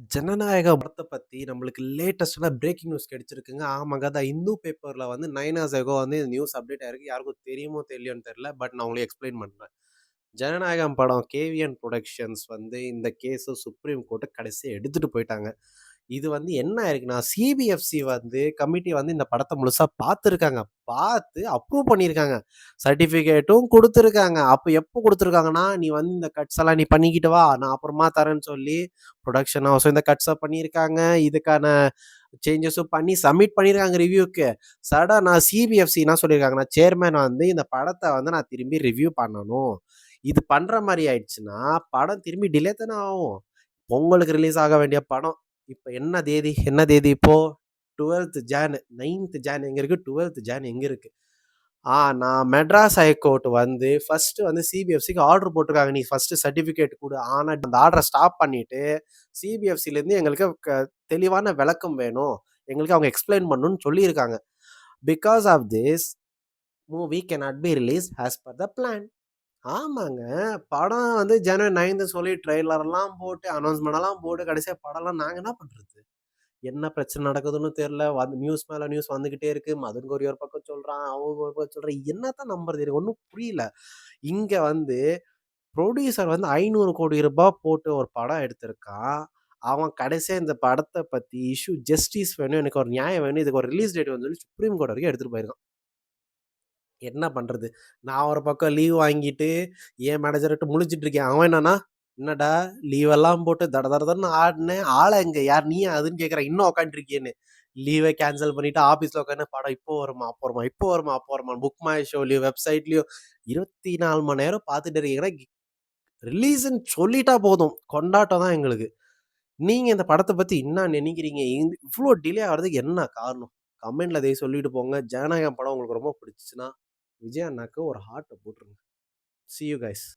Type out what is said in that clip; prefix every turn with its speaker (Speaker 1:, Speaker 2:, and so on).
Speaker 1: ஜனநாயக படத்த பத்தி நம்மளுக்கு லேட்டஸ்ட்டான பிரேக்கிங் நியூஸ் கிடைச்சிருக்குங்க. ஆமாங்க. இந்து பேப்பர்ல வந்து 9 ஹார்ஸ் எகோ வந்து இந்த நியூஸ் அப்டேட் ஆயிருக்கு. யாருக்கும் தெரியுமோ தெரியலையோன்னு தெரியல. பட் நான் உங்களுக்கு எக்ஸ்பிளைன் பண்றேன். ஜனநாயகம் படம் கேவிஎன் புரொடக்ஷன்ஸ் வந்து இந்த கேஸ சுப்ரீம் கோர்ட் கடைசியா எடுத்துட்டு போயிட்டாங்க. இது வந்து என்ன ஆயிருக்குன்னா, சிபிஎஃப்சி வந்து கமிட்டி வந்து இந்த படத்த முழுசா பார்த்துருக்காங்க. பார்த்து அப்ரூவ் பண்ணியிருக்காங்க. சர்டிஃபிகேட்டும் குடுத்துருக்காங்க. அப்ப எப்போ குடுத்துருக்காங்கன்னா, "நீ வந்து இந்த கட்ஸ் எல்லாம் நீ பண்ணிக்கிட்டு வா. நான் அப்புறமா தரேன்னு" சொல்லி புரொடக்ஷன் ஹவுஸும் இந்த கட்ஸ பண்ணியிருக்காங்க. இதுக்கான சேஞ்சஸும் பண்ணி சப்மிட் பண்ணியிருக்காங்க ரிவ்யூக்கு. சடனா சிபிஎஃப்சி என்ன சொல்லியிருக்காங்கன்னா, சேர்மேன் வந்து இந்த படத்த வந்து நான் திரும்பி ரிவ்யூ பண்ணணும். இது பண்ற மாரி ஆயிடுச்சுன்னா, படம் திரும்பி டிலே தானே ஆகும். பொங்கலுக்கு ரிலீஸ் ஆக வேண்டிய படம். இப்ப என்ன தேதி இப்போ? 12த் ஜான் 9த் ஜான் எங்க இருக்கு? 12த் ஜான் எங்க இருக்கு? ஆனா மெட்ராஸ் ஹைகோர்ட் வந்து ஃபர்ஸ்ட் வந்து சிபிஎஃப்சிக்கு ஆர்டர் போட்டிருக்காங்க. நீ ஃபர்ஸ்ட் சர்டிபிகேட் குடு. ஆனா அந்த ஆர்டர ஸ்டாப் பண்ணிட்டு சிபிஎஃப்சில இருந்து எங்களுக்கு தெளிவான விளக்கம் வேணும். எங்களுக்கு அவங்க எக்ஸ்பிளைன் பண்ணணும்னு சொல்லியிருக்காங்க. Because of this movie cannot be release as per the plan. ஆமாங்க. படம் வந்து ஜனவரி 9th சொல்லி ட்ரெய்லர்லாம் போட்டு, அனௌன்ஸ்மென்ட்லாம் போட்டு கடைசியா படம்லாம் நாங்க என்ன பண்றது? என்ன பிரச்சனை நடக்குதுன்னு தெரியல. வந்து நியூஸ் மேல நியூஸ் வந்துகிட்டே இருக்கு. மதன் கௌரி ஒரு பக்கம் சொல்றான். அவங்க ஒரு பக்கம் சொல்றான். என்னத்தான் நம்புறது? எனக்கு ஒண்ணும் புரியல. இங்க வந்து புரொடியூசர் வந்து 500 கோடி ரூபாய் போட்டு ஒரு படம் எடுத்திருக்கான். அவன் கடைசியா இந்த படத்த பத்தி ஜஸ்டிஸ் வேணும். எனக்கு ஒரு நியாயம் வேணும். இதுக்கு ஒரு ரிலீஸ் டேட் வேணும்னு சொல்லி சுப்ரீம் கோர்ட் வரைக்கும் எடுத்துட்டு போயிருக்கான். என்ன பண்றது? நான் ஒரு பக்கம் லீவ் வாங்கிட்டு, என் மேனேஜர்ட்ட முழிச்சுட்டு இருக்கேன். அவன் என்னன்னா, "என்னடா லீவ் எல்லாம் போட்டு தட தட தடன்னு ஆடுனேன். ஆள எங்க? யார் நீயா அதுன்னு கேட்கறான். இன்னும் உட்காந்துருக்கியேன்னு." லீவ கேன்சல் பண்ணிட்டு ஆபீஸ்ல உட்காந்து படம் இப்போ வருமா? அப்போ வருமா? இப்போ வருமா? அப்போ வருமா? புக் மை ஷோலயும், வெப்சைட்லயும் 24 மணி நேரம் பார்த்துட்டு இருக்கீங்கன்னா, ரிலீஸ்ன்னு சொல்லிட்டா போதும். கொண்டாட்டம் தான் எங்களுக்கு. நீங்க இந்த படத்த பத்தி என்ன நினைக்கிறீங்க? இவ்ளோ டிலே ஆகுறதுக்கு என்ன காரணம்? கமெண்ட்ல தயவு சொல்லிட்டு போங்க. ஜனநாயகம் படம் உங்களுக்கு ரொம்ப பிடிச்சுச்சுன்னா, விஜய் அண்ணாக்கு ஒரு ஹார்ட்ட போட்டுருங்க. See you guys.